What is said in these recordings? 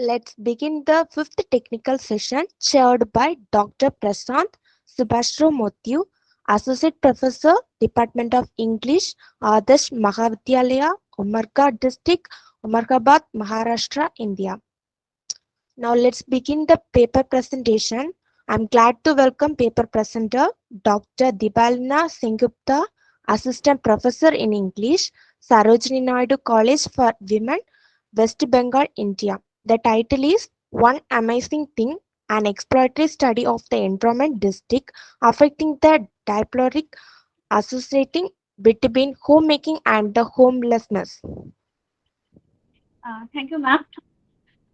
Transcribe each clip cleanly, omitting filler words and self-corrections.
Let's begin the fifth technical session chaired by Dr. Prasant Subhashromothu, Associate Professor, Department of English, Adarsh Mahavidyalaya, Umargad District, Umargabad, Maharashtra, India. Now let's begin the paper presentation. I'm glad to welcome paper presenter Dr. Dibalina Sengupta, Assistant Professor in English, Sarojini Naidu College for Women, West Bengal, India. The title is One Amazing Thing, an exploratory study of the environment district affecting the diploric associating between homemaking and the homelessness. Thank you, ma'am.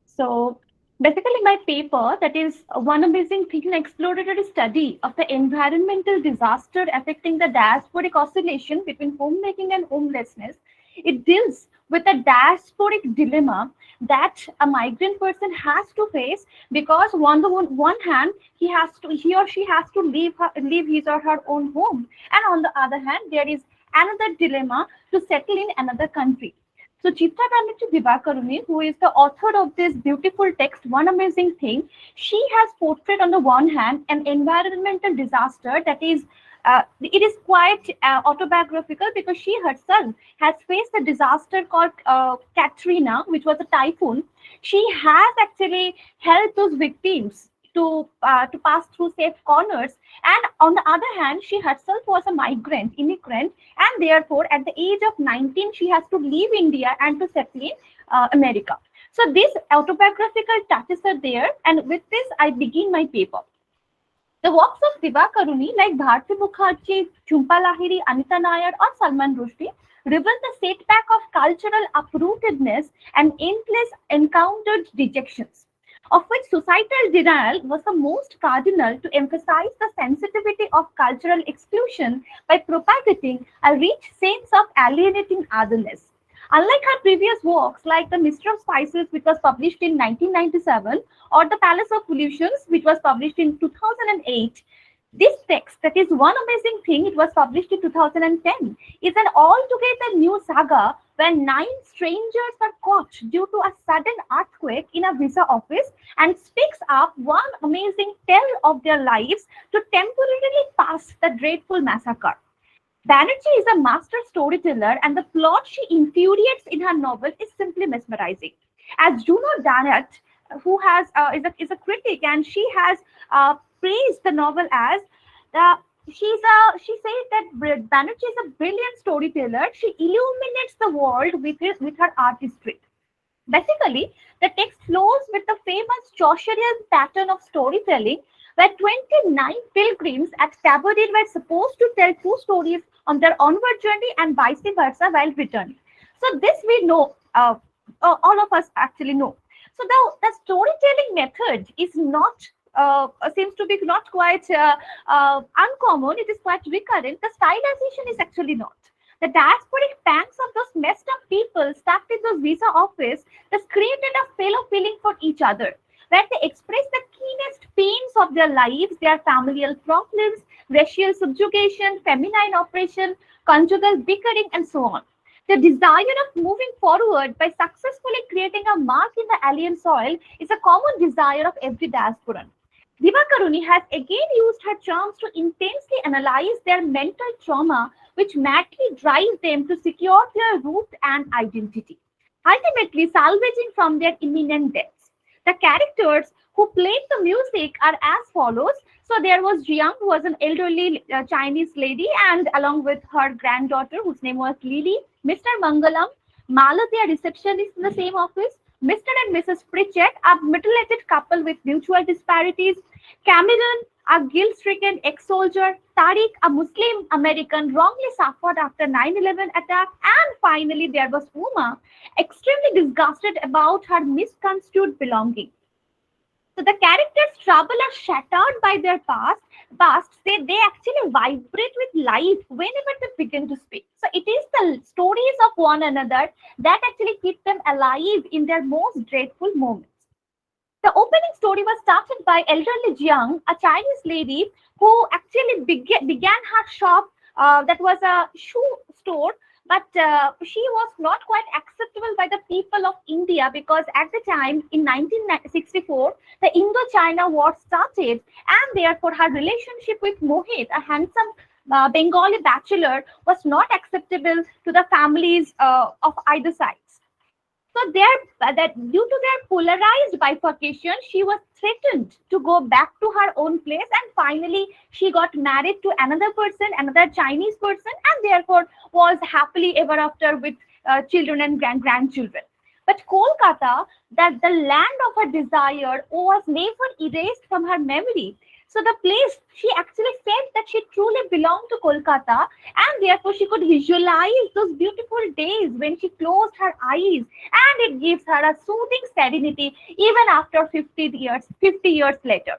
So, basically, my paper that is one amazing thing an exploratory study of the environmental disaster affecting the diasporic oscillation between homemaking and homelessness. It deals with a diasporic dilemma that a migrant person has to face because on the one hand he or she has to leave his or her own home, and on the other hand there is another dilemma to settle in another country. So Chitra Banerjee Divakaruni, who is the author of this beautiful text, One Amazing Thing, she has portrayed on the one hand an environmental disaster that is, it is quite autobiographical because she herself has faced a disaster called Katrina, which was a typhoon. She has actually helped those victims to pass through safe corners, and on the other hand she herself was a immigrant, and therefore at the age of 19 she has to leave India and to settle in America. So these autobiographical touches are there, and with this I begin my paper. The works of Divakaruni like Bharti Mukherjee, Jhumpa Lahiri, Anita Nair or Salman Rushdie reveal the setback of cultural uprootedness and endless encountered dejections, of which societal denial was the most cardinal to emphasize the sensitivity of cultural exclusion by propagating a rich sense of alienating otherness. Unlike her previous works like The Mister of Spices, which was published in 1997, or The Palace of Illusions, which was published in 2008, this text, that is One Amazing Thing, it was published in 2010, is an altogether new saga where 9 strangers are caught due to a sudden earthquake in a visa office and speaks up one amazing tale of their lives to temporarily pass the dreadful massacre. Banerjee is a master storyteller, and the plot she infuriates in her novel is simply mesmerizing. As Juno Dannett, who is a critic, and she has praised the novel as she says that Banerjee is a brilliant storyteller. She illuminates the world with her artistry. Basically, the text flows with the famous Chaucerian pattern of storytelling, where 29 pilgrims at Tabordir were supposed to tell two stories on their onward journey and vice versa while returning. So this we know, all of us actually know. So the storytelling method is not seems to be not quite uncommon. It is quite recurrent. The stylization is actually not. The diasporic pangs of those messed up people stuck in those visa office has created a fellow feeling for each other, where they express the keenest pains of their lives, their familial problems, racial subjugation, feminine oppression, conjugal bickering, and so on. The desire of moving forward by successfully creating a mark in the alien soil is a common desire of every diasporan. Divakaruni has again used her charms to intensely analyze their mental trauma, which madly drives them to secure their root and identity, ultimately salvaging from their imminent deaths. The characters who played the music are as follows. So there was Jiang, who was an elderly Chinese lady, and along with her granddaughter, whose name was Lily, Mr. Mangalam, Malati, a receptionist in the same office, Mr. and Mrs. Pritchett, a middle-aged couple with mutual disparities, Cameron, a guilt-stricken ex-soldier, Tariq, a Muslim American wrongly suffered after 9/11 attack, and finally there was Uma, extremely disgusted about her misconstrued belonging. So the characters' trouble are shattered by their past. They actually vibrate with life whenever they begin to speak. So it is the stories of one another that actually keep them alive in their most dreadful moments. The opening story was started by elderly Jiang, a Chinese lady who actually began her shop that was a shoe store But she was not quite acceptable by the people of India because at the time in 1964, the Indo-China War started, and therefore her relationship with Mohit, a handsome Bengali bachelor, was not acceptable to the families of either side. So that due to their polarized bifurcation, she was threatened to go back to her own place, and finally she got married to another person, another Chinese person, and therefore was happily ever after with children and grandchildren. But Kolkata, that the land of her desire, was never erased from her memory. So the place, she actually felt that she truly belonged to Kolkata, and therefore she could visualize those beautiful days when she closed her eyes, and it gives her a soothing serenity even after 50 years later.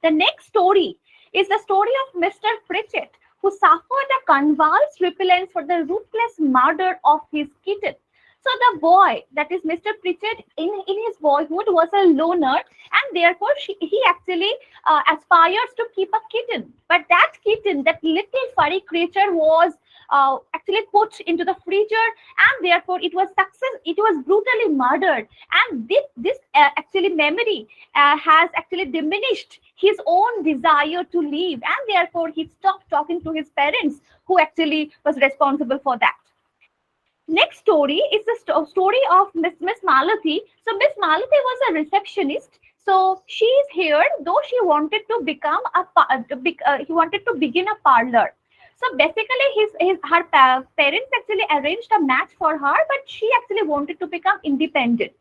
The next story is the story of Mr. Pritchett, who suffered a convulsed repellence for the ruthless murder of his kitten. So the boy, that is Mr. Pritchett, in his boyhood was a loner, and therefore he actually aspires to keep a kitten. But that kitten, that little furry creature, was actually put into the freezer, and therefore it was success. It was brutally murdered, and this actually memory has actually diminished his own desire to live, and therefore he stopped talking to his parents, who actually was responsible for that. Next story is the story of Miss Malathi. So Miss Malathi was a receptionist. So she is here, though she wanted to become he wanted to begin a parlor. So basically, her parents actually arranged a match for her, but she actually wanted to become independent,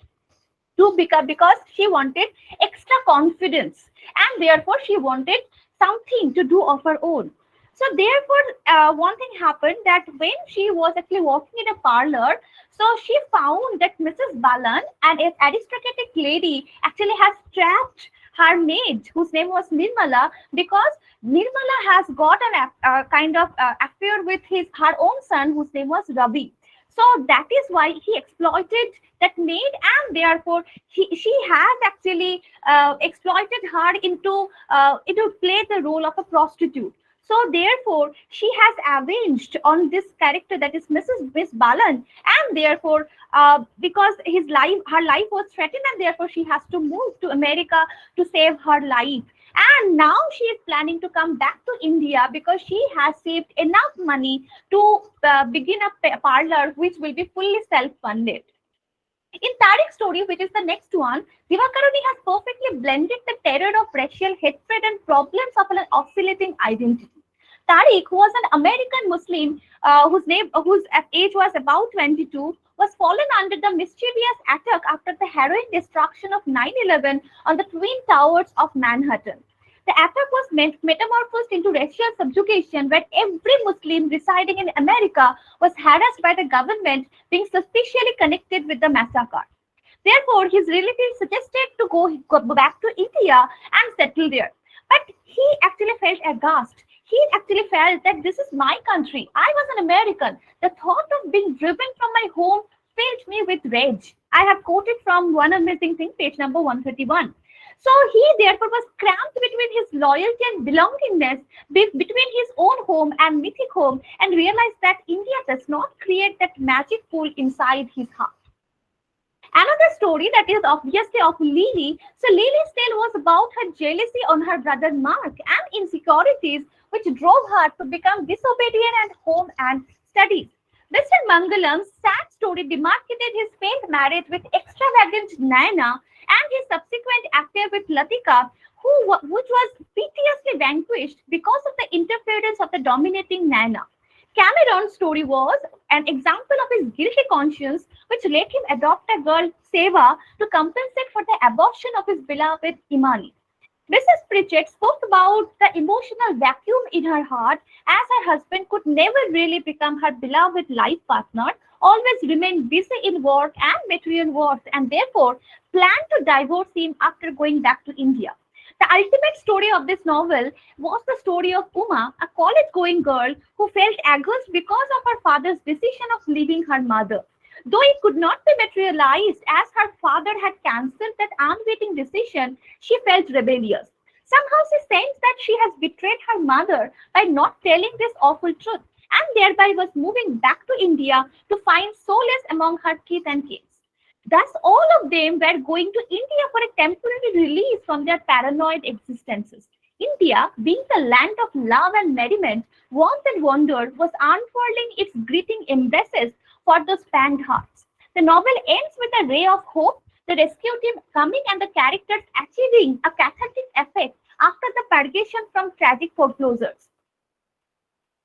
to become, because she wanted extra confidence, and therefore she wanted something to do of her own. So therefore one thing happened, that when she was actually working in a parlor, so she found that Mrs. Balan, an aristocratic lady, actually has trapped her maid, whose name was Nirmala, because Nirmala has got an kind of affair with her own son, whose name was Ravi. So that is why he exploited that maid, and therefore she has actually exploited her into play the role of a prostitute. So therefore she has avenged on this character, that is Miss Balan, and therefore because her life was threatened, and therefore she has to move to America to save her life. And now she is planning to come back to India because she has saved enough money to begin a parlor which will be fully self-funded. In Tariq's story, which is the next one, Divakaruni has perfectly blended the terror of racial hatred and problems of an oscillating identity. Tariq, who was an American Muslim whose age was about 22, was fallen under the mischievous attack after the harrowing destruction of 9/11 on the Twin Towers of Manhattan. The attack was metamorphosed into racial subjugation, where every Muslim residing in America was harassed by the government, being suspiciously connected with the massacre. Therefore, his relatives suggested to go back to India and settle there. But he actually felt aghast. He actually felt that this is my country. I was an American. The thought of being driven from my home filled me with rage. I have quoted from One Amazing Thing, page number 131. So he therefore was cramped between his loyalty and belongingness, between his own home and mythic home, and realized that India does not create that magic pool inside his heart. Another story that is obviously of Lily. So Lily's tale was about her jealousy on her brother Mark and insecurities which drove her to become disobedient at home and studies. Mr. Mangalam's sad story demarcated his failed marriage with extravagant Nayana and his subsequent affair with Latika, which was piteously vanquished because of the interference of the dominating Nayana. Cameron's story was an example of his guilty conscience, which let him adopt a girl, Seva, to compensate for the abortion of his beloved Imani. Mrs. Pritchett spoke about the emotional vacuum in her heart, as her husband could never really become her beloved life partner, always remained busy in work and material worth, and therefore planned to divorce him after going back to India. The ultimate story of this novel was the story of Uma, a college-going girl who felt aghast because of her father's decision of leaving her mother. Though it could not be materialized as her father had cancelled that unwitting decision, she felt rebellious. Somehow she sensed that she has betrayed her mother by not telling this awful truth. and thereby was moving back to India to find solace among her kith and kin. Thus, all of them were going to India for a temporary release from their paranoid existences. India, being the land of love and merriment, warmth and wonder, was unfurling its greeting embraces for those panged hearts. The novel ends with a ray of hope, the rescue team coming and the characters achieving a cathartic effect after the purgation from tragic foreclosures.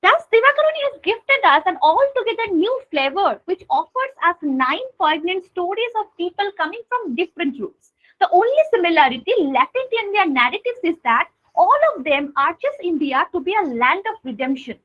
Thus, Divakaruni has gifted us an altogether new flavor, which offers us 9 poignant stories of people coming from different roots. The only similarity latent in their narratives is that all of them urges India to be a land of redemption,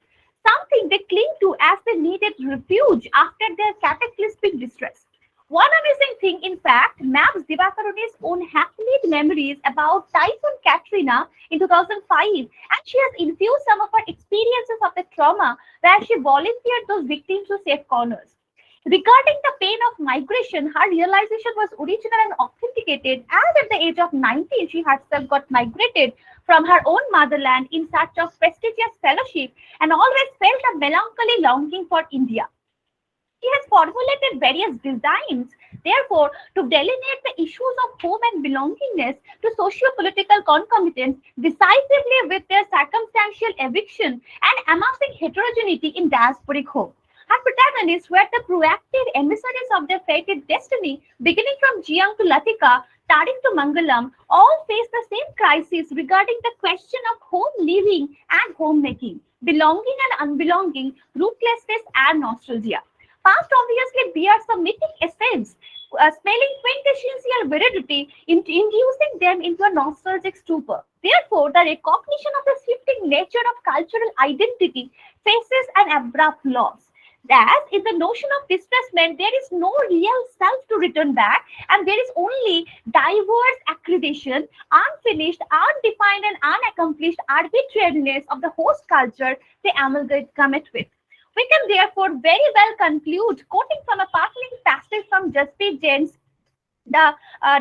something they cling to as they needed refuge after their cataclysmic distress. One amazing thing, in fact, maps Divakaruni's own hackneyed memories about Typhoon Katrina in 2005, and she has infused some of her experiences of the trauma where she volunteered those victims to safe corners. Regarding the pain of migration, her realization was original and authenticated, as at the age of 19, she herself got migrated from her own motherland in search of prestigious fellowship and always felt a melancholy longing for India. He has formulated various designs, therefore, to delineate the issues of home and belongingness to socio-political concomitants decisively with their circumstantial eviction and amassing heterogeneity in diasporic home. Her protagonists were the proactive emissaries of their fated destiny, beginning from Jiang to Latika, Tarik to Mangalam, all face the same crisis regarding the question of home living and homemaking, belonging and unbelonging, rootlessness and nostalgia. Past obviously bears a mythic essence, smelling quintessential veridity, inducing them into a nostalgic stupor. Therefore, the recognition of the shifting nature of cultural identity faces an abrupt loss. Thus, in the notion of displacement, there is no real self to return back, and there is only diverse accreditation, unfinished, undefined, and unaccomplished arbitrariness of the host culture they amalgamate with. We can therefore very well conclude, quoting from a puzzling passage from Jaspreet Jain's The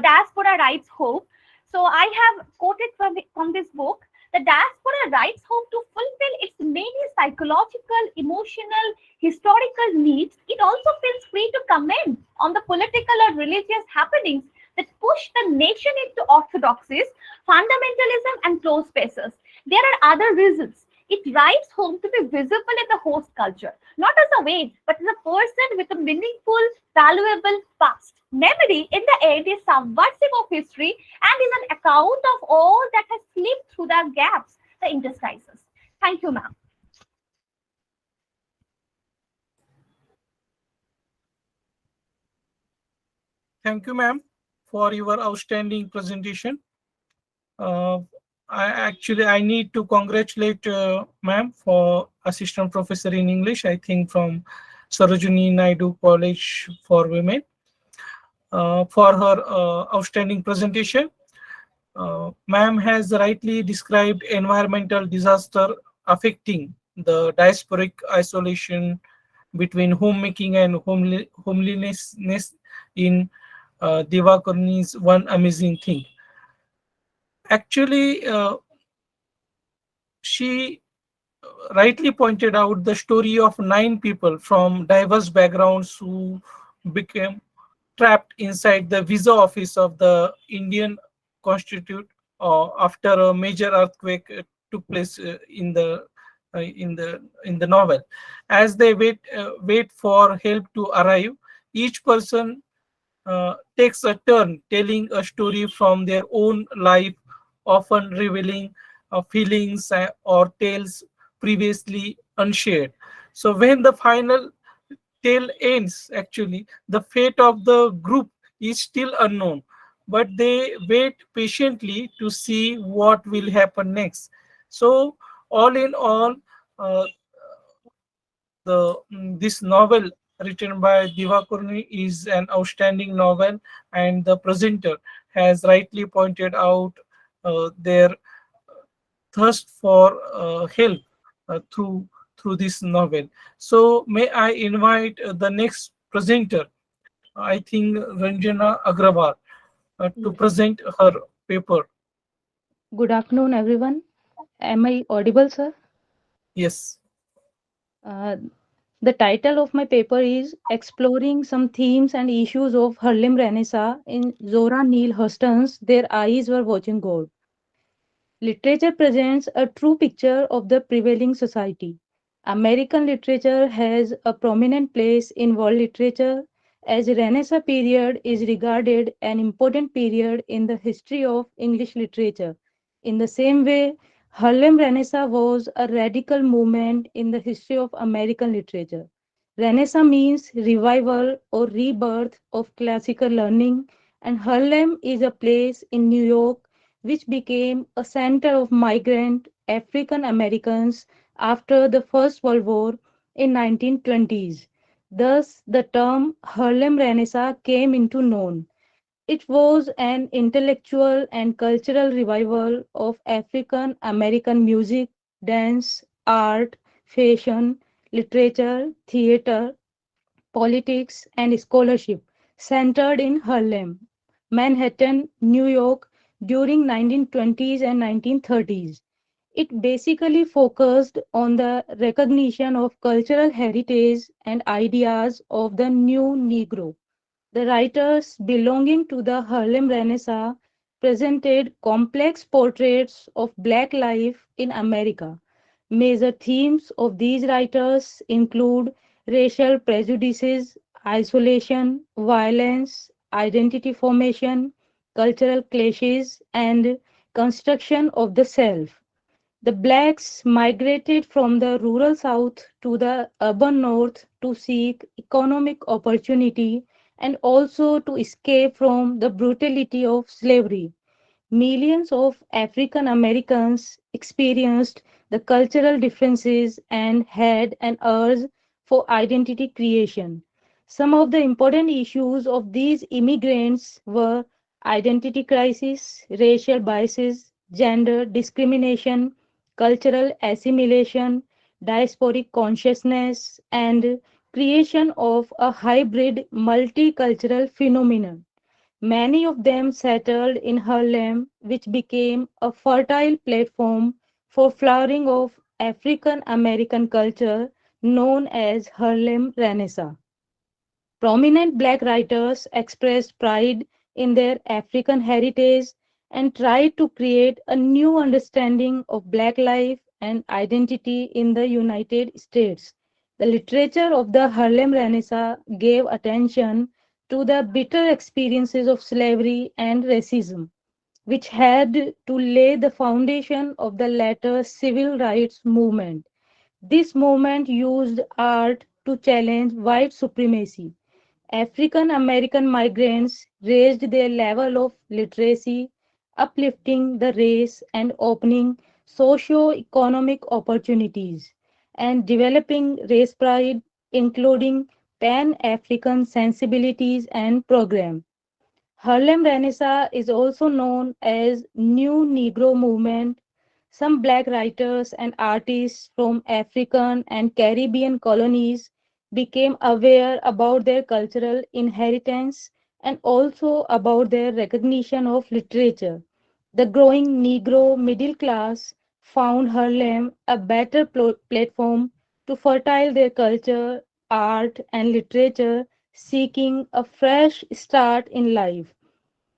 Diaspora Writes Hope. So I have quoted from this book. The diaspora writes hope to fulfill its many psychological, emotional, historical needs. It also feels free to comment on the political or religious happenings that push the nation into orthodoxies, fundamentalism, and closed spaces. There are other reasons. It writes home to be visible in the host culture, not as a weight, but as a person with a meaningful, valuable past. Memory, in the end, is subversive of history and is an account of all that has slipped through the gaps, the interstices. Thank you, ma'am. Thank you, ma'am, for your outstanding presentation. Uh, I need to congratulate ma'am for assistant professor in English, I think from Sarojini Naidu College for Women, for her outstanding presentation. Ma'am has rightly described environmental disaster affecting the diasporic isolation between homemaking and homeliness in Divakaruni's One Amazing Thing. Actually, she rightly pointed out the story of 9 people from diverse backgrounds who became trapped inside the visa office of the Indian Constitute after a major earthquake took place in the novel. As they wait for help to arrive, each person takes a turn telling a story from their own life, often revealing feelings or tales previously unshared. So when the final tale ends, actually, the fate of the group is still unknown, but they wait patiently to see what will happen next. So, all in all, uh, this novel written by Divakaruni is an outstanding novel, and the presenter has rightly pointed out their thirst for help through this novel. So may I invite the next presenter, I think Ranjana Agrawal, to Yes. present her paper. Good afternoon, everyone. Am I audible, sir? Yes. Uh, the title of my paper is Exploring Some Themes and Issues of Harlem Renaissance in Zora Neale Hurston's Their Eyes Were Watching God. Literature presents a true picture of the prevailing society. American literature has a prominent place in world literature as Renaissance period is regarded an important period in the history of English literature. In the same way, Harlem Renaissance was a radical movement in the history of American literature. Renaissance means revival or rebirth of classical learning, and Harlem is a place in New York which became a center of migrant African Americans after the First World War in 1920s. Thus, the term Harlem Renaissance came into known. It was an intellectual and cultural revival of African American music, dance, art, fashion, literature, theater, politics, and scholarship centered in Harlem, Manhattan, New York during 1920s and 1930s. It basically focused on the recognition of cultural heritage and ideas of the new Negro. The writers belonging to the Harlem Renaissance presented complex portraits of Black life in America. Major themes of these writers include racial prejudices, isolation, violence, identity formation, cultural clashes, and construction of the self. The blacks migrated from the rural south to the urban north to seek economic opportunity and also to escape from the brutality of slavery. Millions of African Americans experienced the cultural differences and had an urge for identity creation. Some of the important issues of these immigrants were identity crisis, racial biases, gender discrimination, cultural assimilation, diasporic consciousness, and creation of a hybrid multicultural phenomenon. Many of them settled in Harlem, which became a fertile platform for flowering of African American culture known as Harlem Renaissance. Prominent black writers expressed pride in their African heritage and tried to create a new understanding of black life and identity in the United States. The literature of the Harlem Renaissance gave attention to the bitter experiences of slavery and racism, which had to lay the foundation of the later civil rights movement. This movement used art to challenge white supremacy. African American migrants raised their level of literacy, uplifting the race and opening socio-economic opportunities, and developing race pride, including Pan-African sensibilities and programs. Harlem Renaissance is also known as New Negro Movement. Some black writers and artists from African and Caribbean colonies became aware about their cultural inheritance and also about their recognition of literature. The growing Negro middle class found Harlem a better platform to fertile their culture, art, and literature, seeking a fresh start in life.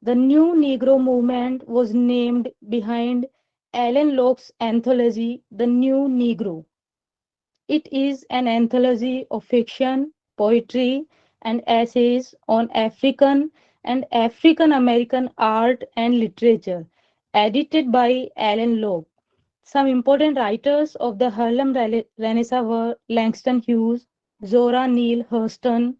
The New Negro movement was named behind Alan Locke's anthology, The New Negro. It is an anthology of fiction, poetry, and essays on African and African American art and literature, edited by Alan Locke. Some important writers of the Harlem Renaissance were Langston Hughes, Zora Neale Hurston,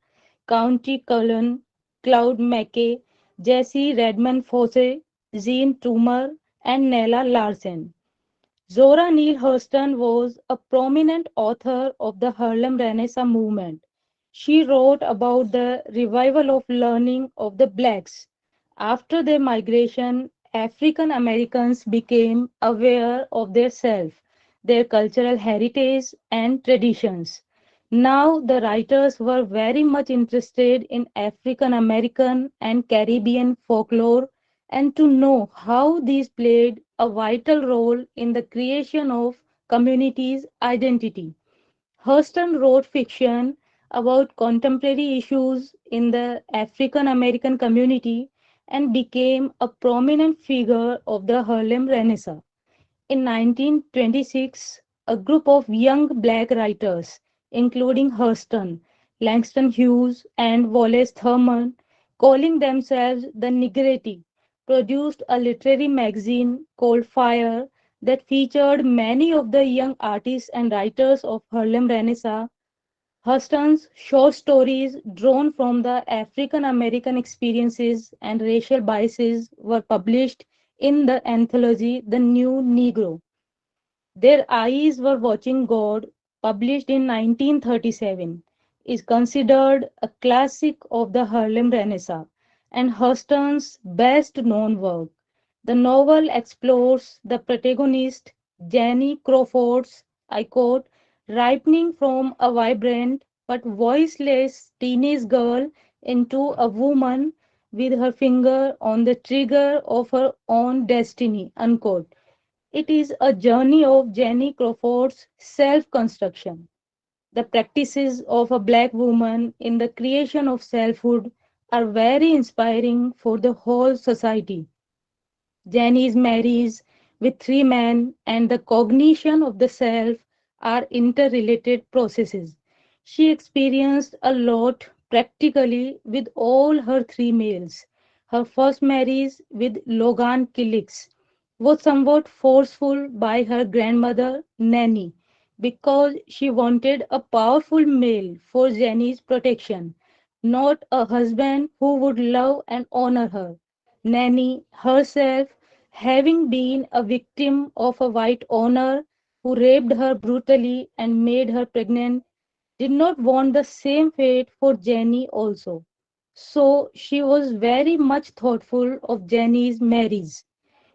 Countee Cullen, Claude McKay, Jesse Redmond Fosse, Jean Toomer, and Nella Larsen. Zora Neale Hurston was a prominent author of the Harlem Renaissance movement. She wrote about the revival of learning of the blacks. After their migration, African Americans became aware of their self, their cultural heritage, and traditions. Now, the writers were very much interested in African American and Caribbean folklore and to know how these played a vital role in the creation of communities' identity. Hurston wrote fiction about contemporary issues in the African American community and became a prominent figure of the Harlem Renaissance. In 1926, a group of young black writers, including Hurston, Langston Hughes, and Wallace Thurman, calling themselves the Negrati, produced a literary magazine called Fire that featured many of the young artists and writers of Harlem Renaissance. Hurston's short stories, drawn from the African American experiences and racial biases, were published in the anthology The New Negro. Their Eyes Were Watching God, published in 1937, is considered a classic of the Harlem Renaissance and Hurston's best known work. The novel explores the protagonist, Jenny Crawford's, I quote, ripening from a vibrant but voiceless teenage girl into a woman with her finger on the trigger of her own destiny, unquote. It is a journey of Jenny Crawford's self construction. The practices of a black woman in the creation of selfhood are very inspiring for the whole society. Janice marries with three men, and the cognition of the self are interrelated processes. She experienced a lot practically with all her three males. Her first marriage with Logan Killix was somewhat forceful by her grandmother Nanny because she wanted a powerful male for Jenny's protection, not a husband who would love and honor her. Nanny herself, having been a victim of a white owner who raped her brutally and made her pregnant, did not want the same fate for Jenny also. So she was very much thoughtful of Jenny's marriage.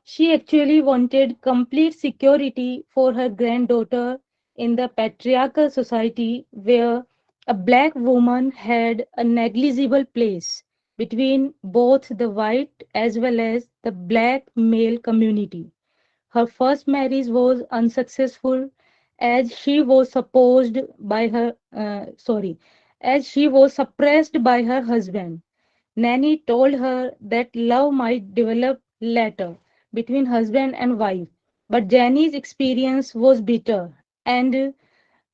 She actually wanted complete security for her granddaughter in the patriarchal society where a black woman had a negligible place between both the white as well as the black male community. Her first marriage was unsuccessful as she was supposed by her as she was suppressed by her husband. Nanny told her that love might develop later between husband and wife, but Jenny's experience was bitter, and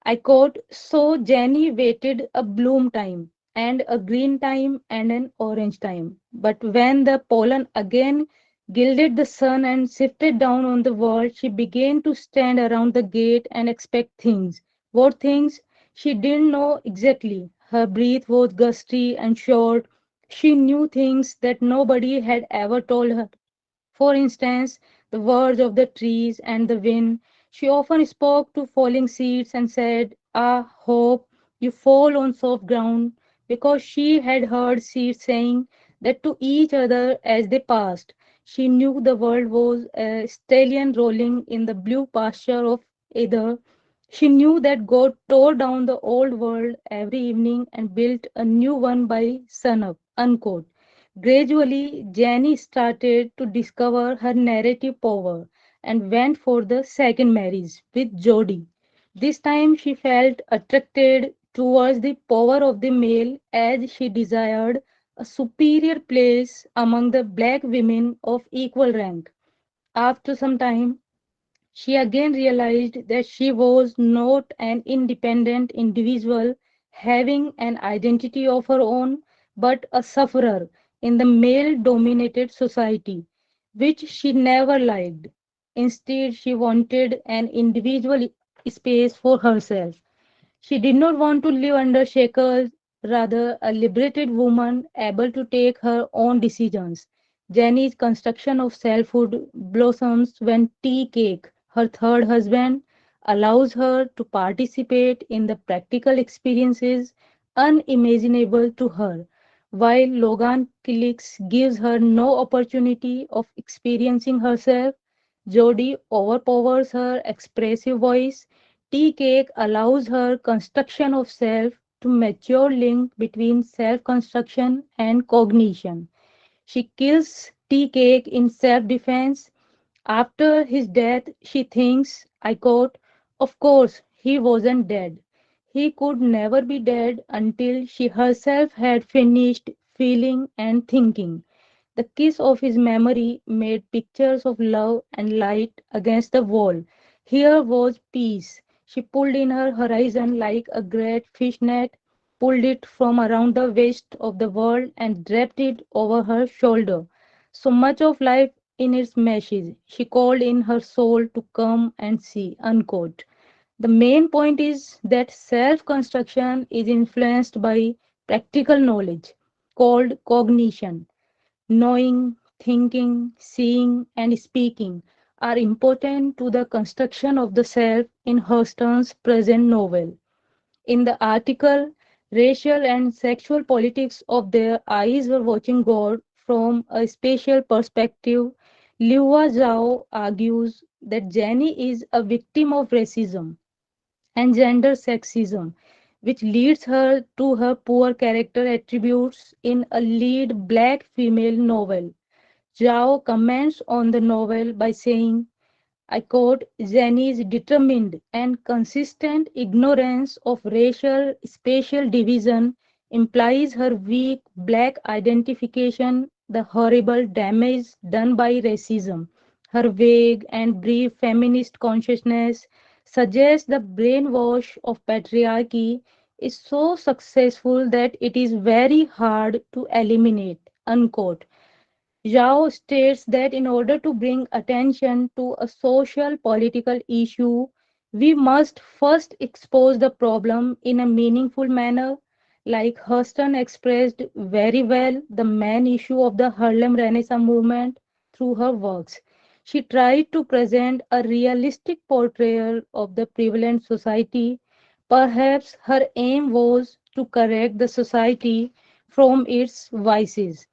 I quote, so Jenny waited a bloom time, and a green time, and an orange time. But when the pollen again gilded the sun and sifted down on the world, she began to stand around the gate and expect things. What things? She didn't know exactly. Her breath was gusty and short. She knew things that nobody had ever told her. For instance, the words of the trees and the wind. She often spoke to falling seeds and said, ah, hope, you fall on soft ground, because she had heard seeds saying that to each other as they passed. She knew the world was a stallion rolling in the blue pasture of either. She knew that God tore down the old world every evening and built a new one by sunup. Unquote. Gradually, Jenny started to discover her narrative power and went for the second marriage with Jody. This time she felt attracted towards the power of the male as she desired a superior place among the black women of equal rank. After some time, she again realized that she was not an independent individual having an identity of her own, but a sufferer in the male dominated society, which she never liked. Instead, she wanted an individual space for herself. She did not want to live under shackles, rather, a liberated woman able to take her own decisions. Jenny's construction of selfhood blossoms when Tea Cake, her third husband, allows her to participate in the practical experiences unimaginable to her, while Logan Kilix gives her no opportunity of experiencing herself. Jodie overpowers her expressive voice. Tea Cake allows her construction of self to mature link between self construction and cognition. She kills Tea Cake in self defense. After his death, she thinks, I quote, of course, he wasn't dead. He could never be dead until she herself had finished feeling and thinking. The kiss of his memory made pictures of love and light against the wall. Here was peace. She pulled in her horizon like a great fish net, pulled it from around the waist of the world and draped it over her shoulder. So much of life in its meshes. She called in her soul to come and see. Unquote. The main point is that self construction is influenced by practical knowledge called cognition. Knowing, thinking, seeing, and speaking are important to the construction of the self in Hurston's present novel. In the article, racial and sexual politics of their eyes were watching God from a spatial perspective. Liu Zhao argues that Jenny is a victim of racism and gender sexism, which leads her to her poor character attributes in a lead black female novel. Zhao comments on the novel by saying, I quote, Jenny's determined and consistent ignorance of racial spatial division implies her weak black identification, the horrible damage done by racism. Her vague and brief feminist consciousness suggests the brainwash of patriarchy is so successful that it is very hard to eliminate. Unquote. Zhao states that in order to bring attention to a social political issue, we must first expose the problem in a meaningful manner, like Hurston expressed very well the main issue of the Harlem Renaissance movement through her works. She tried to present a realistic portrayal of the prevalent society. Perhaps her aim was to correct the society from its vices.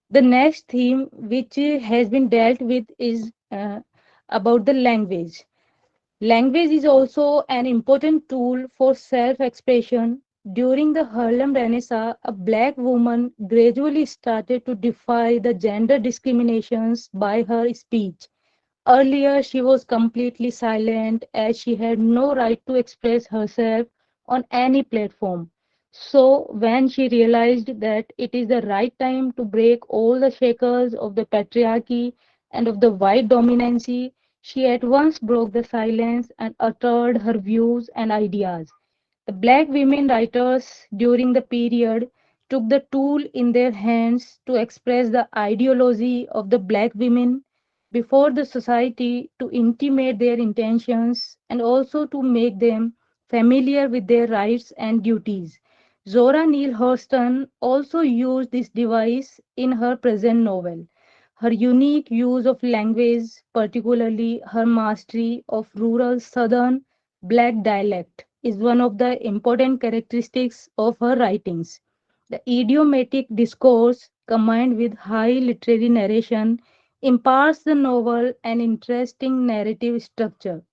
The next theme, which has been dealt with, is about the language. Language is also an important tool for self expression. During the Harlem Renaissance, a black woman gradually started to defy the gender discriminations by her speech. Earlier, she was completely silent as she had no right to express herself on any platform. So, when she realized that it is the right time to break all the shackles of the patriarchy and of the white dominancy, she at once broke the silence and uttered her views and ideas. The black women writers during the period took the tool in their hands to express the ideology of the black women before the society, to intimate their intentions and also to make them familiar with their rights and duties. Zora Neale Hurston also used this device in her present novel. Her unique use of language, particularly her mastery of rural southern black dialect, is one of the important characteristics of her writings. The idiomatic discourse, combined with high literary narration, imparts the novel an interesting narrative structure.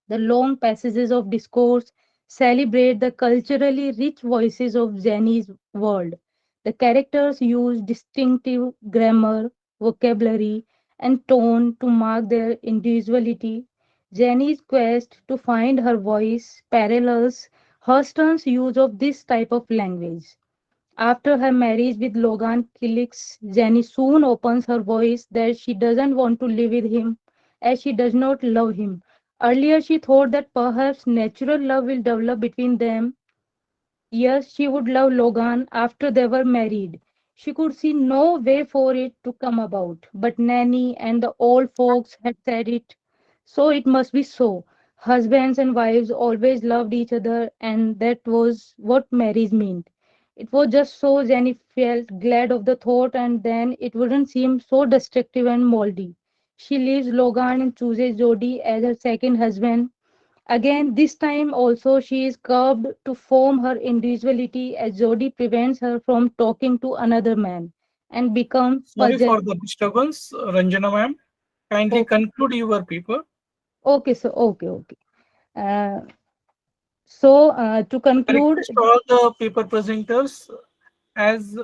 The long passages of discourse celebrate the culturally rich voices of Jenny's world. The characters use distinctive grammar, vocabulary, and tone to mark their individuality. Jenny's quest to find her voice parallels Hurston's use of this type of language. After her marriage with Logan Killick's, Jenny soon opens her voice that she doesn't want to live with him as she does not love him. Earlier, she thought that perhaps natural love will develop between them. Yes, she would love Logan after they were married. She could see no way for it to come about, but Nanny and the old folks had said it, so it must be so. Husbands and wives always loved each other, and that was what marriage meant. It was just so Jenny felt glad of the thought, and then it wouldn't seem so destructive and moldy. She leaves Logan and chooses Jody as her second husband. Again, this time also she is curbed to form her individuality as Jody prevents her from talking to another man and becomes Sorry possessed. for the disturbance, Ranjana ma'am. Kindly Okay, conclude your paper. okay. Uh, so, to I conclude, request all the paper presenters, as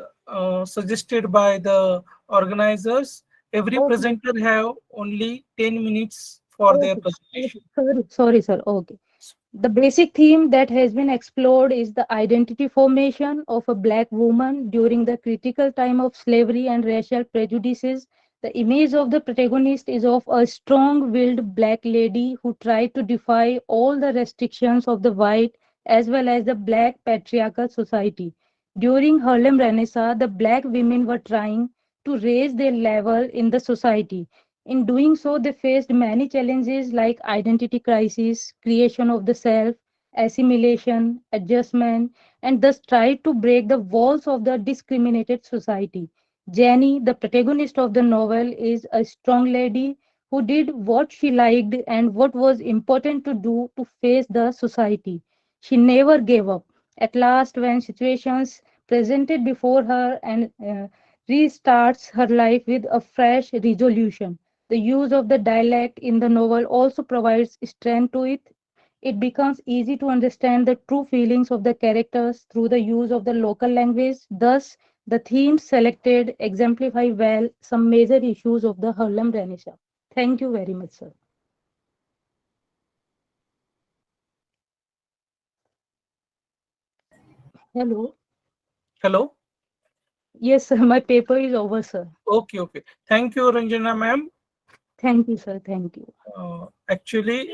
suggested by the organizers, every okay, presenter have only 10 minutes for their okay, presentation. sorry, sir. Okay. The basic theme that has been explored is the identity formation of a black woman during the critical time of slavery and racial prejudices. The image of the protagonist is of a strong willed black lady who tried to defy all the restrictions of the white as well as the black patriarchal society. During Harlem Renaissance, the black women were trying to raise their level in the society. In doing so, they faced many challenges like identity crisis, creation of the self, assimilation, adjustment, and thus tried to break the walls of the discriminated society. Jenny, the protagonist of the novel, is a strong lady who did what she liked and what was important to do to face the society. She never gave up. At last, when situations presented before her and restarts her life with a fresh resolution. The use of the dialect in the novel also provides strength to it. It becomes easy to understand the true feelings of the characters through the use of the local language. Thus, the themes selected exemplify well some major issues of the Harlem Renaissance. Thank you very much, sir. Hello. Hello. Yes, sir. My paper is over, sir. Okay, okay. Thank you, Ranjana ma'am. Thank you, sir. Thank you. Actually,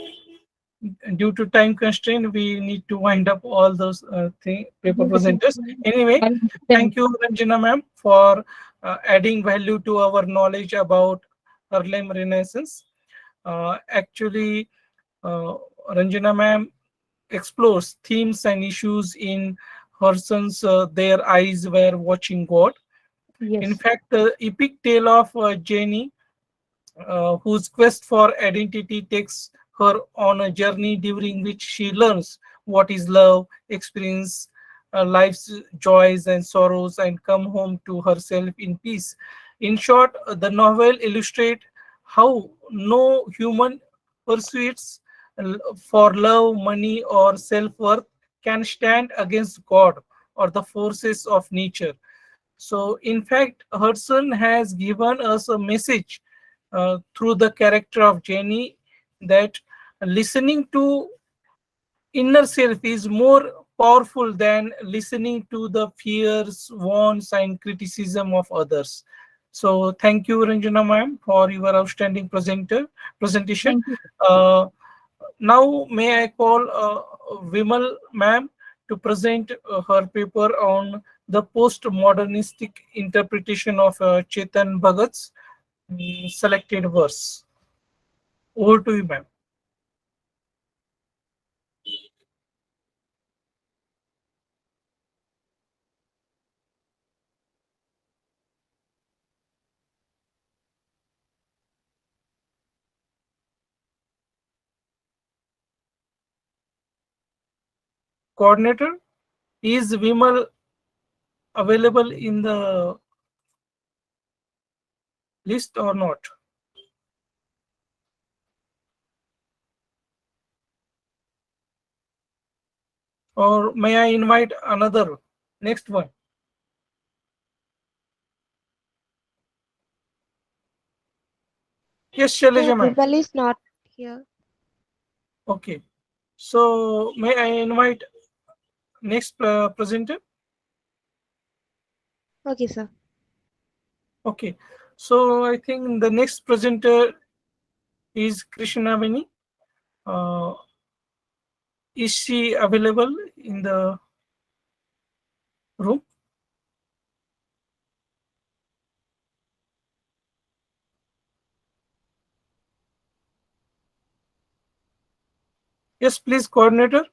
due to time constraint, we need to wind up all those paper Yes, sir. presenters. Anyway, I thank understand. you, Ranjana ma'am, for adding value to our knowledge about Harlem Renaissance. Actually, uh, Ranjana ma'am explores themes and issues in Hurston's Their Eyes Were Watching God. In Yes. fact, the epic tale of Jenny, whose quest for identity takes her on a journey during which she learns what is love, experience life's joys and sorrows, and come home to herself in peace. In short, the novel illustrates how no human pursuits for love, money, or self worth can stand against God or the forces of nature. So, in fact, Hudson has given us a message through the character of Jenny that listening to inner self is more powerful than listening to the fears, wants, and criticism of others. So, thank you, Ranjana ma'am, for your outstanding presentation. Thank you. Uh, Now, may I call Vimal ma'am to present her paper on the postmodernistic interpretation of Chetan Bhagat's selected verse. Over to you, ma'am. Coordinator, is Vimal available in the list or not? Or may I invite another next one? Yes, Sir, Shailaja ma'am. Vimal is not here. Okay. So may I invite next presenter? Okay, sir. Okay. So I think the next presenter is Krishnavani. Uh, is she available in the room? Yes, please, coordinator.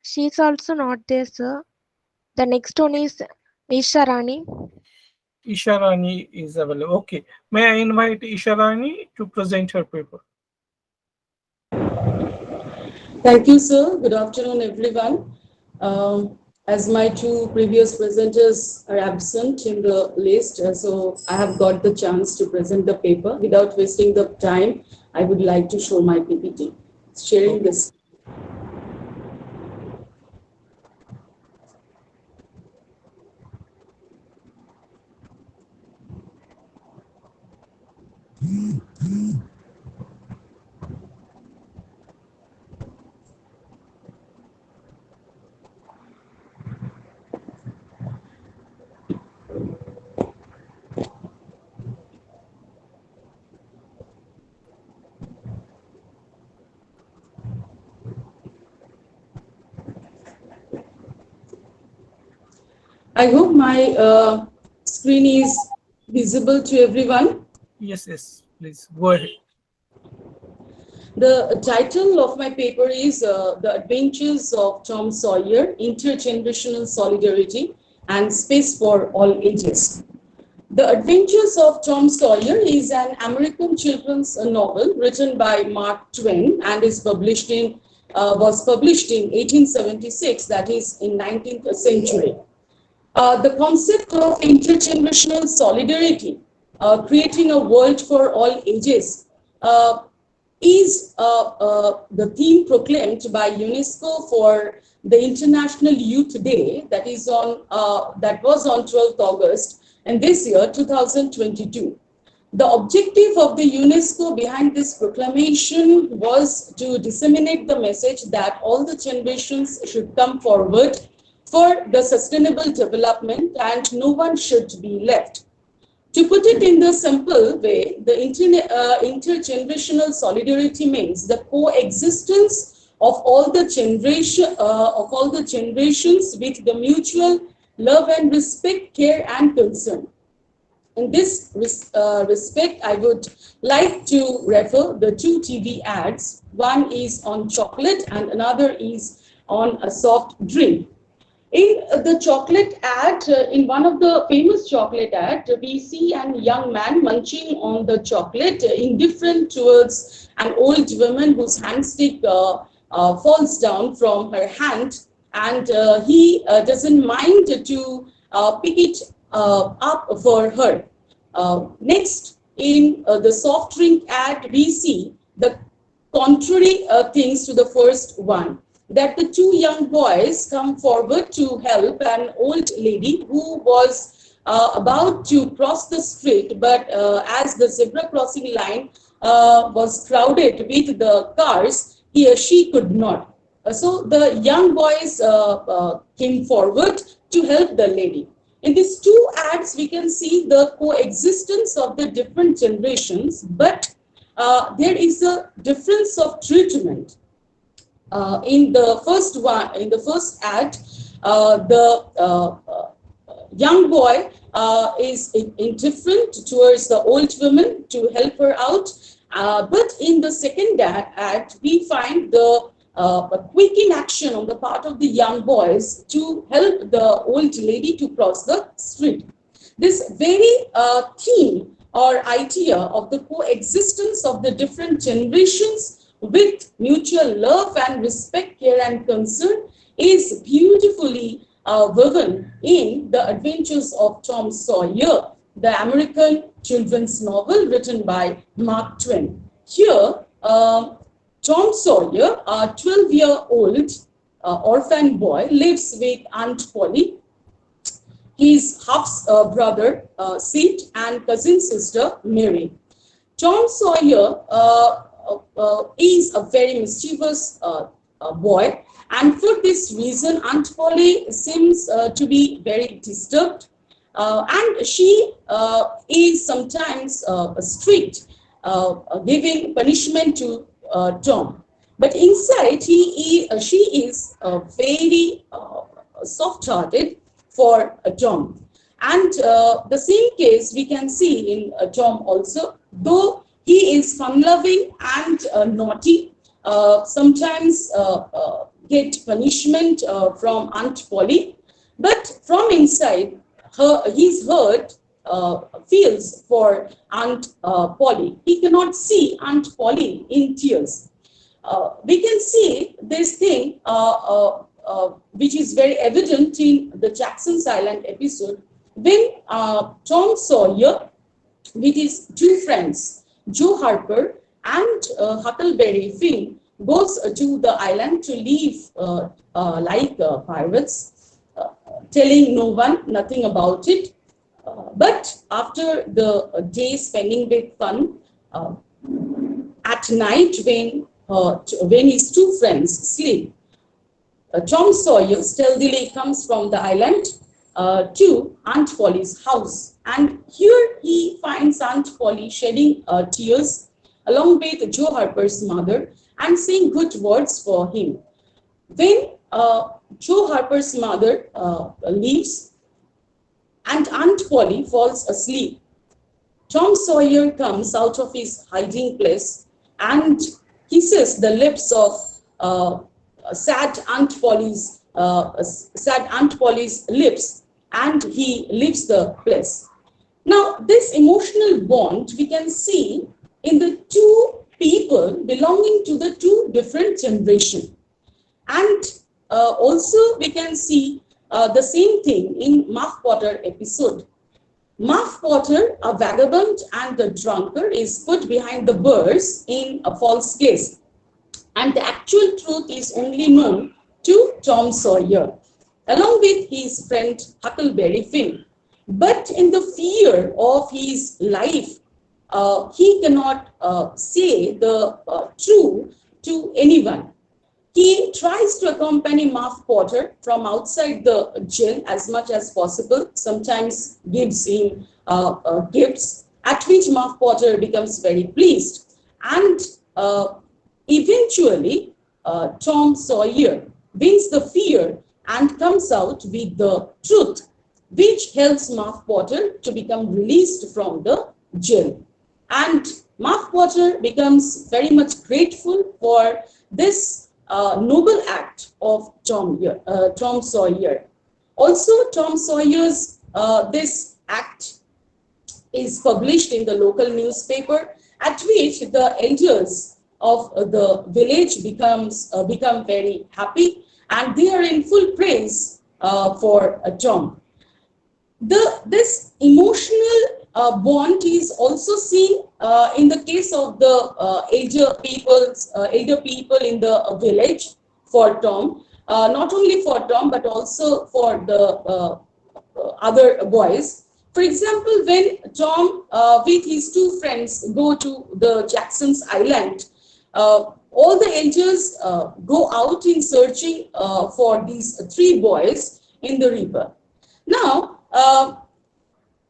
She is also not there, sir. The next one is Isharani. Isharani is available. Okay. May I invite Isharani to present her paper? Thank you, sir. Good afternoon, everyone. As my two previous presenters are absent in the list, so I have got the chance to present the paper. Without wasting the time, I would like to show my PPT. Sharing Okay. this. I hope my screen is visible to everyone. Yes, yes, please go ahead. The title of my paper is The Adventures of Tom Sawyer, Intergenerational Solidarity and Space for All Ages. The Adventures of Tom Sawyer is an American children's novel written by Mark Twain and was published in 1876, that is in 19th century. The concept of intergenerational solidarity, creating a world for all ages, uh, is the theme proclaimed by UNESCO for the International Youth Day, that was on 12th August, and this year 2022. The objective of the UNESCO behind this proclamation was to disseminate the message that all the generations should come forward for the sustainable development and no one should be left. To put it in the simple way, the intergenerational solidarity means the coexistence of all the generations with the mutual love and respect, care and concern. In this respect, I would like to refer the two TV ads. One is on chocolate and another is on a soft drink. In the chocolate ad, in one of the famous chocolate ad, we see a young man munching on the chocolate, indifferent towards an old woman whose handstick falls down from her hand, and he doesn't mind to pick it up for her. Next, in the soft drink ad, we see the contrary things to the first one, that the two young boys come forward to help an old lady who was about to cross the street, but as the zebra crossing line was crowded with the cars, he or she could not. So the young boys came forward to help the lady. In these two ads, we can see the coexistence of the different generations, but there is a difference of treatment. In the first ad, the young boy is indifferent towards the old woman to help her out. But in the second ad, we find the quick in action on the part of the young boys to help the old lady to cross the street. This very theme or idea of the coexistence of the different generations with mutual love and respect, care and concern is beautifully woven in The Adventures of Tom Sawyer, the American children's novel written by Mark Twain. Here, Tom Sawyer, a 12-year-old orphan boy, lives with Aunt Polly, his half-brother Sid, and cousin sister Mary. Tom Sawyer is a very mischievous boy, and for this reason, Aunt Polly seems to be very disturbed, and she is sometimes strict, giving punishment to Tom. But inside, she is very soft-hearted for Tom. And the same case we can see in Tom also, though he is fun-loving and naughty, sometimes get punishment from Aunt Polly, but from inside, his hurt feels for Aunt Polly. He cannot see Aunt Polly in tears. We can see this thing which is very evident in the Jackson's Island episode when Tom Sawyer with his two friends, Joe Harper and Huckleberry Finn, goes to the island to live like pirates, telling no one nothing about it. But after the day spending with fun, at night when his two friends sleep, Tom Sawyer stealthily comes from the island to Aunt Polly's house. And here he finds Aunt Polly shedding tears along with Joe Harper's mother and saying good words for him. When Joe Harper's mother leaves, and Aunt Polly falls asleep. Tom Sawyer comes out of his hiding place and kisses the lips of uh, sad Aunt Polly's lips, and he leaves the place. Now, this emotional bond we can see in the two people belonging to the two different generations. And also we can see the same thing in Muff Potter episode. Muff Potter, a vagabond and a drunkard, is put behind the bars in a false case. And the actual truth is only known to Tom Sawyer, along with his friend Huckleberry Finn. But in the fear of his life, he cannot say the truth to anyone. He tries to accompany Muff Potter from outside the jail as much as possible, sometimes gives him gifts, at which Muff Potter becomes very pleased. And eventually, Tom Sawyer wins the fear and comes out with the truth, which helps Muff Potter to become released from the jail. And Muff Potter becomes very much grateful for this noble act of Tom Sawyer. Also, Tom Sawyer's this act is published in the local newspaper, at which the elders of the village become very happy, and they are in full praise for Tom. This emotional bond is also seen in the case of the elder people in the village for Tom, not only for Tom but also for the other boys. For example, when Tom with his two friends go to the Jackson's Island, all the elders go out in searching for these three boys in the river. Now,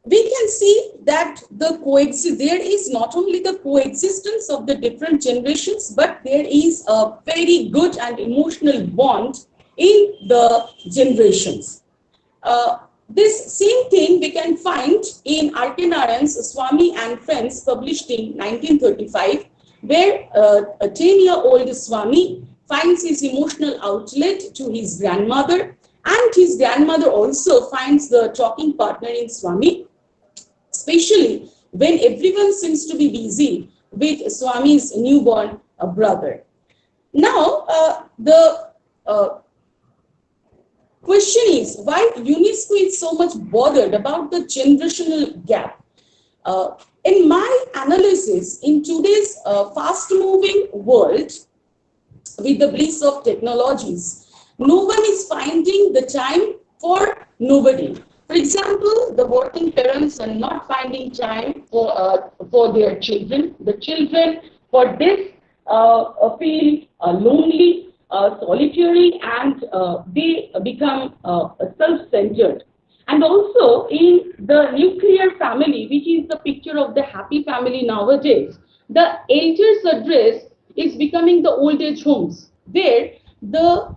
we can see that there is not only the coexistence of the different generations, but there is a very good and emotional bond in the generations. This same thing we can find in R.K. Narayan's Swami and Friends, published in 1935, where a 10-year-old Swami finds his emotional outlet to his grandmother, and his grandmother also finds the talking partner in Swami, especially when everyone seems to be busy with Swami's newborn brother. Now, the question is why UNESCO is so much bothered about the generational gap. In my analysis, in today's fast-moving world, with the bliss of technologies, no one is finding the time for nobody. For example, the working parents are not finding time for their children. The children, for this, feel lonely, solitary, and they become self-centered. And also in the nuclear family, which is the picture of the happy family nowadays, the elders' address is becoming the old age homes, where the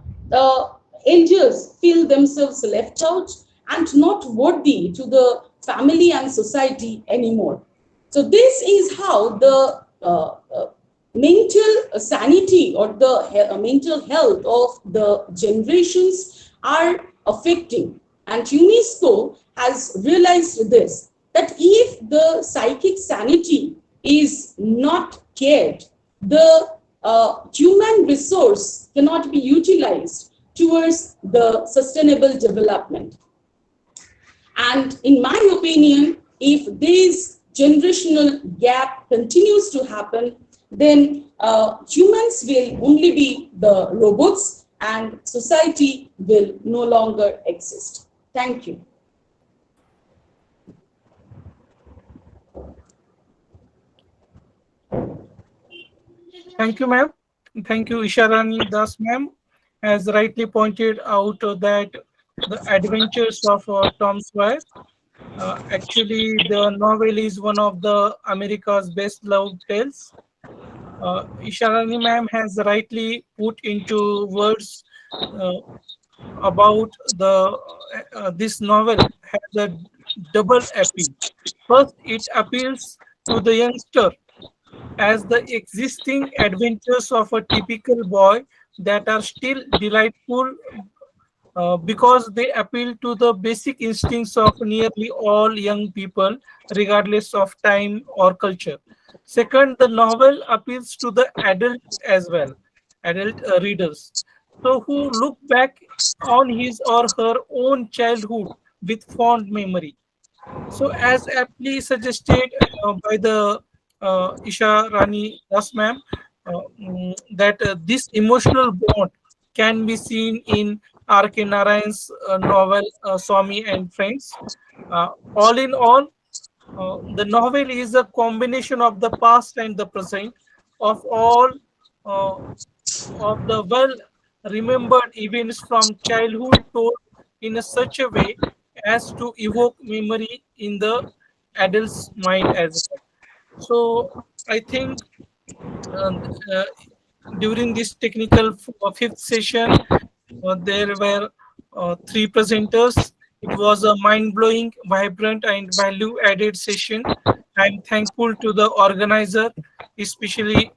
elders feel themselves left out and not worthy to the family and society anymore. So this is how the mental sanity or the mental health of the generations are affecting. And UNESCO has realized this, that if the psychic sanity is not cared, the human resource cannot be utilized towards the sustainable development. And in my opinion, if this generational gap continues to happen, then humans will only be the robots and society will no longer exist. Thank you. Thank you, ma'am. Thank you, Isharani Das, ma'am, has rightly pointed out that the Adventures of Tom Sawyer. Actually, the novel is one of the America's best loved tales. Isharani ma'am has rightly put into words about the this novel has a double appeal. First, it appeals to the youngster as the existing adventures of a typical boy that are still delightful because they appeal to the basic instincts of nearly all young people, regardless of time or culture. Second, the novel appeals to the adult as well, adult readers, so who look back on his or her own childhood with fond memory. So, as aptly suggested by the Isha Rani Das ma'am, that this emotional bond can be seen in R.K. Narayan's novel Swami and Friends. All in all, the novel is a combination of the past and the present of all uh, of the well remembered events from childhood told in such a way as to evoke memory in the adult's mind as well. So I think uh, uh, during this technical fifth session, there were three presenters. It was a mind-blowing, vibrant, and value-added session. I'm thankful to the organizer, especially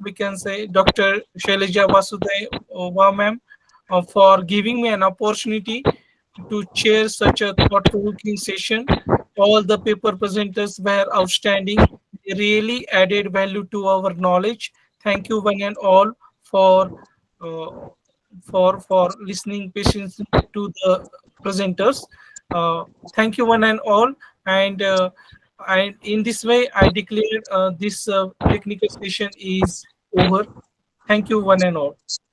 we can say Dr. Shailaja Vasudeva ma'am, for giving me an opportunity to chair such a thought-provoking session. All the paper presenters were outstanding. They really added value to our knowledge. Thank you one and all for uh, listening patiently to the presenters. Thank you one and all. And in this way, I declare this technical session is over. Thank you one and all.